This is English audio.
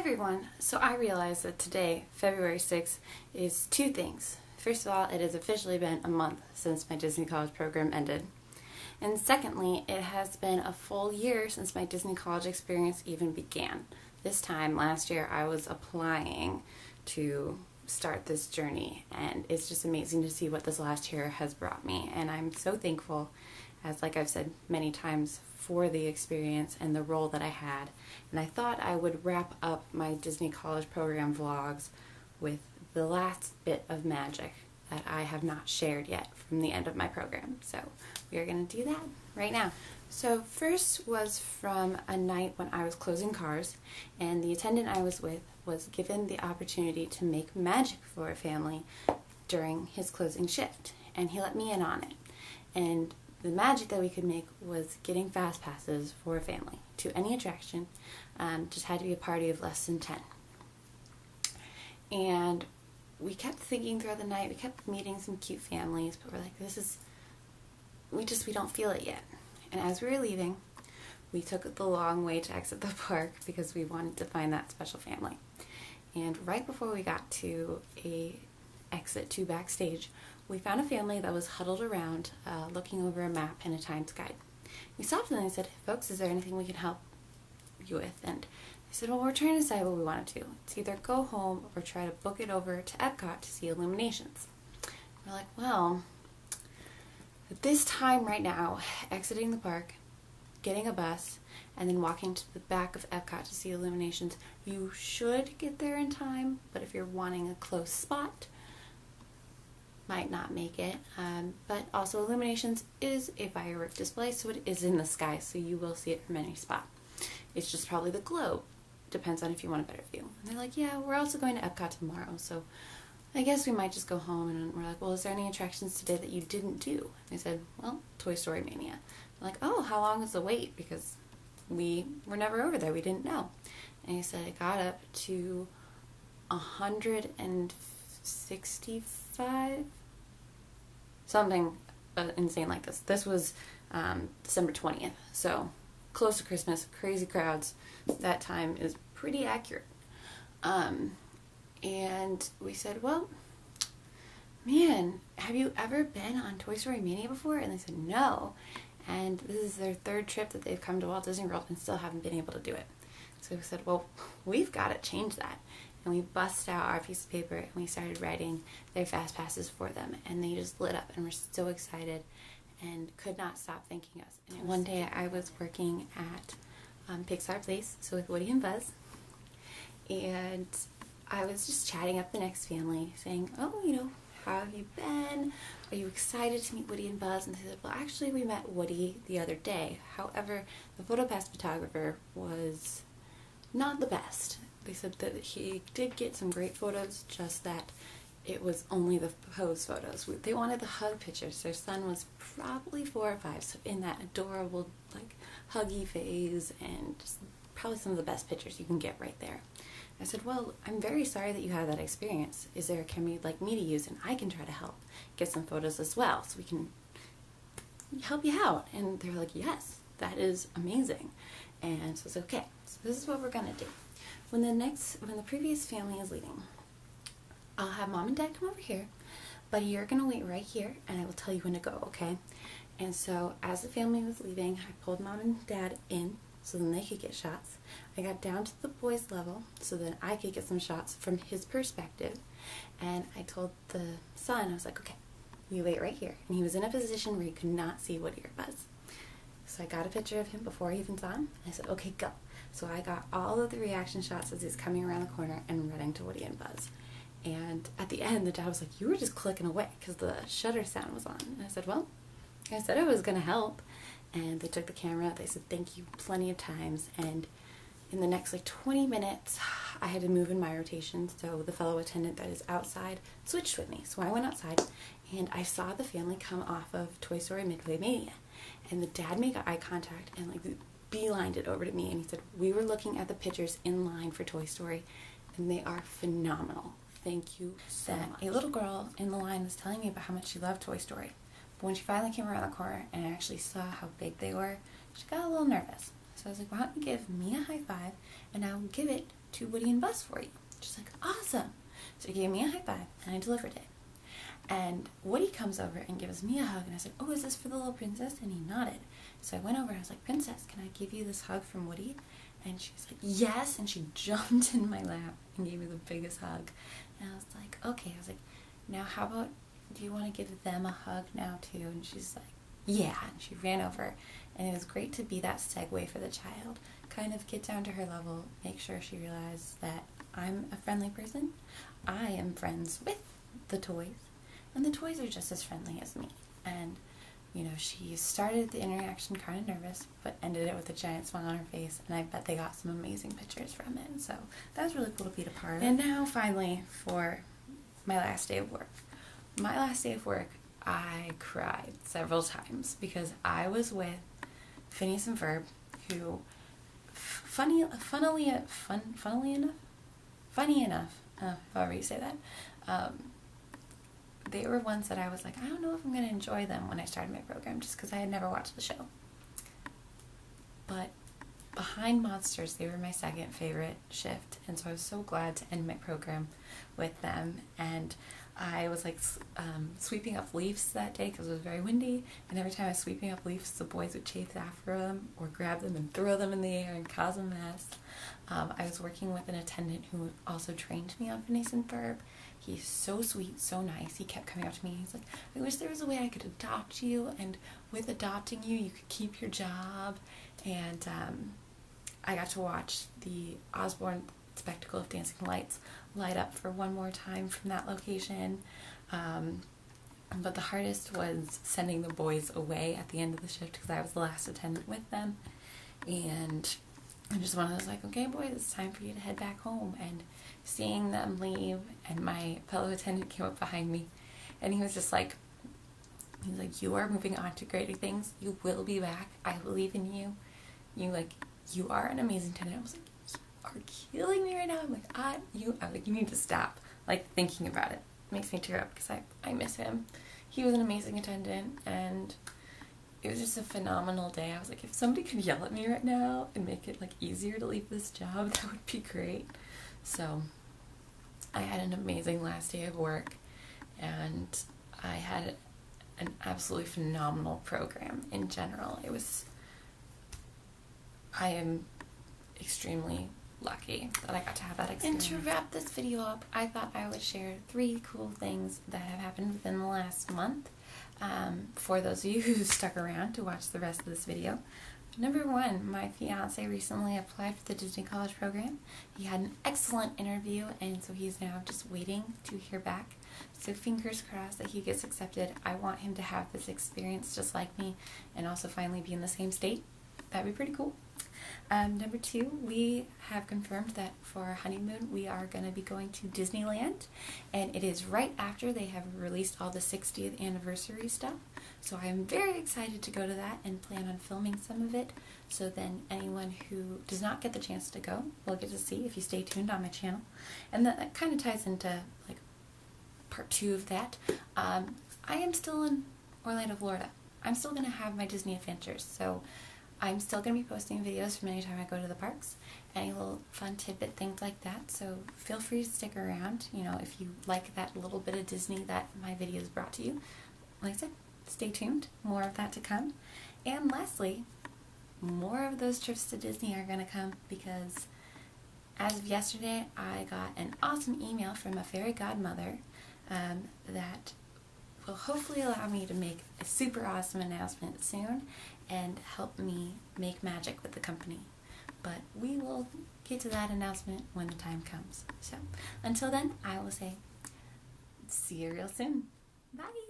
everyone! So I realized that today, February 6th, is two things. First of all, it has officially been a month since my Disney College program ended. And secondly, it has been a full year since my Disney College experience even began. This time last year I was applying to start this journey, and it's just amazing to see what this last year has brought me. And I'm so thankful, as like I've said many times, for the experience and the role that I had. And I thought I would wrap up my Disney College program vlogs with the last bit of magic that I have not shared yet from the end of my program. So we are going to do that right now. So first was from a night when I was closing cars, and the attendant I was with was given the opportunity to make magic for a family during his closing shift, and he let me in on it. And the magic that we could make was getting fast passes for a family to any attraction. Just had to be a party of less than 10. And we kept thinking throughout the night, we kept meeting some cute families, but we're like, we don't feel it yet. And as we were leaving, we took the long way to exit the park because we wanted to find that special family. And right before we got to a exit to backstage, we found a family that was huddled around looking over a map and a times guide. We stopped them and said, "Folks, is there anything we can help you with?" And they said, "Well, we're trying to decide what we want to do. It's either go home or try to book it over to Epcot to see Illuminations." We're like, well, at this time right now, exiting the park, getting a bus, and then walking to the back of Epcot to see Illuminations, you should get there in time, but if you're wanting a close spot, might not make it. But also Illuminations is a firework display, so it is in the sky, so you will see it from any spot. It's just probably the globe. Depends on if you want a better view. And they're like, "Yeah, we're also going to Epcot tomorrow, so I guess we might just go home." And we're like, "Well, is there any attractions today that you didn't do?" And they said, "Well, Toy Story Mania." I'm like, "Oh, how long was the wait?" Because we were never over there. We didn't know. And he said it got up to 165, something insane like this. This was December 20th, so close to Christmas, crazy crowds. That time is pretty accurate. And we said, "Well, man, have you ever been on Toy Story Mania before?" And they said no. And this is their third trip that they've come to Walt Disney World and still haven't been able to do it. So we said, well, we've got to change that. And we bust out our piece of paper and we started writing their fast passes for them. And they just lit up and were so excited and could not stop thanking us. And one day I was working at Pixar Place, so with Woody and Buzz. And I was just chatting up the next family saying, "Oh, how have you been? Are you excited to meet Woody and Buzz?" And they said, "Well, actually, we met Woody the other day. However, the PhotoPass photographer was not the best." They said that he did get some great photos, just that it was only the pose photos. They wanted the hug pictures. Their son was probably 4 or 5, so in that adorable, huggy phase, and just probably some of the best pictures you can get right there. I said, "Well, I'm very sorry that you had that experience. Is there a camera you'd like me to use? And I can try to help get some photos as well, so we can help you out." And they were like, "Yes, that is amazing." And so I said, "Okay, so this is what we're going to do. When the previous family is leaving, I'll have Mom and Dad come over here, but you're going to wait right here, and I will tell you when to go, okay?" And so as the family was leaving, I pulled Mom and Dad in so then they could get shots. I got down to the boys' level so that I could get some shots from his perspective. And I told the son, I was like, "Okay, you wait right here." And he was in a position where he could not see Woody or Buzz. So I got a picture of him before I even saw him. And I said, "Okay, go." So I got all of the reaction shots as he's coming around the corner and running to Woody and Buzz. And at the end, the dad was like, "You were just clicking away," because the shutter sound was on. And I said, "Well, I said I was going to help." And they took the camera. They said thank you plenty of times. And in the next 20 minutes, I had to move in my rotation. So the fellow attendant that is outside switched with me. So I went outside and I saw the family come off of Toy Story Midway Mania. And the dad made eye contact and beelined it over to me. And he said, "We were looking at the pictures in line for Toy Story and they are phenomenal. Thank you so much." A little girl in the line was telling me about how much she loved Toy Story. But when she finally came around the corner and I actually saw how big they were, she got a little nervous. So I was like, why don't you give me a high five and I'll give it to Woody and Buzz for you. She's like, awesome. So he gave me a high five and I delivered it. And Woody comes over and gives me a hug, and I said, oh, is this for the little princess? And he nodded. So I went over and I was like, Princess, can I give you this hug from Woody? And she's like, yes. And she jumped in my lap and gave me the biggest hug. And I was like, okay. I was like, now how about, do you want to give them a hug now too? And she's like, yeah. And she ran over, and it was great to be that segue for the child. Kind of get down to her level, make sure she realizes that I'm a friendly person. I am friends with the toys, and the toys are just as friendly as me. And, you know, she started the interaction kind of nervous, but ended it with a giant smile on her face, and I bet they got some amazing pictures from it. So that was really cool to be a part of. And now, finally, for my last day of work. My last day of work, I cried several times because I was with Phineas and Ferb, who, funny enough, however you say that, they were ones that I was like, I don't know if I'm going to enjoy them when I started my program, just because I had never watched the show. But behind Monsters, they were my second favorite shift, and so I was so glad to end my program with them. And I was like sweeping up leaves that day because it was very windy, and every time I was sweeping up leaves, the boys would chase after them or grab them and throw them in the air and cause a mess. I was working with an attendant who also trained me on Phineas and Ferb. He's so sweet, so nice. He kept coming up to me and he's like, I wish there was a way I could adopt you, and with adopting you, you could keep your job. And I got to watch the Osborne spectacle of dancing lights light up for one more time from that location. But the hardest was sending the boys away at the end of the shift because I was the last attendant with them. And I just wanted to like, okay, boys, it's time for you to head back home. And seeing them leave, and my fellow attendant came up behind me, and he was just like, he's like, you are moving on to greater things. You will be back. I believe in you. You are an amazing attendant. I was like, you are killing me right now. I'm like, you need to stop. Like, thinking about it makes me tear up because I miss him. He was an amazing attendant, and it was just a phenomenal day. I was like, if somebody could yell at me right now and make it like easier to leave this job, that would be great. So I had an amazing last day of work, and I had an absolutely phenomenal program in general. I am extremely lucky that I got to have that experience. And to wrap this video up, I thought I would share 3 cool things that have happened within the last month. For those of you who stuck around to watch the rest of this video. Number 1, my fiance recently applied for the Disney College program. He had an excellent interview, and so he's now just waiting to hear back. So fingers crossed that he gets accepted. I want him to have this experience just like me, and also finally be in the same state. That'd be pretty cool. Number 2, we have confirmed that for our honeymoon we are going to be going to Disneyland, and it is right after they have released all the 60th anniversary stuff. So I am very excited to go to that and plan on filming some of it, so then anyone who does not get the chance to go will get to see if you stay tuned on my channel. And that kind of ties into like part 2 of that. I am still in Orlando, Florida. I'm still going to have my Disney adventures, so I'm still going to be posting videos from anytime I go to the parks, any little fun tidbit things like that, so feel free to stick around, you know, if you like that little bit of Disney that my videos brought to you. Like I said, stay tuned, more of that to come. And lastly, more of those trips to Disney are going to come because as of yesterday, I got an awesome email from a fairy godmother that will hopefully allow me to make a super awesome announcement soon and help me make magic with the company. But we will get to that announcement when the time comes. So until then, I will say see you real soon. Bye!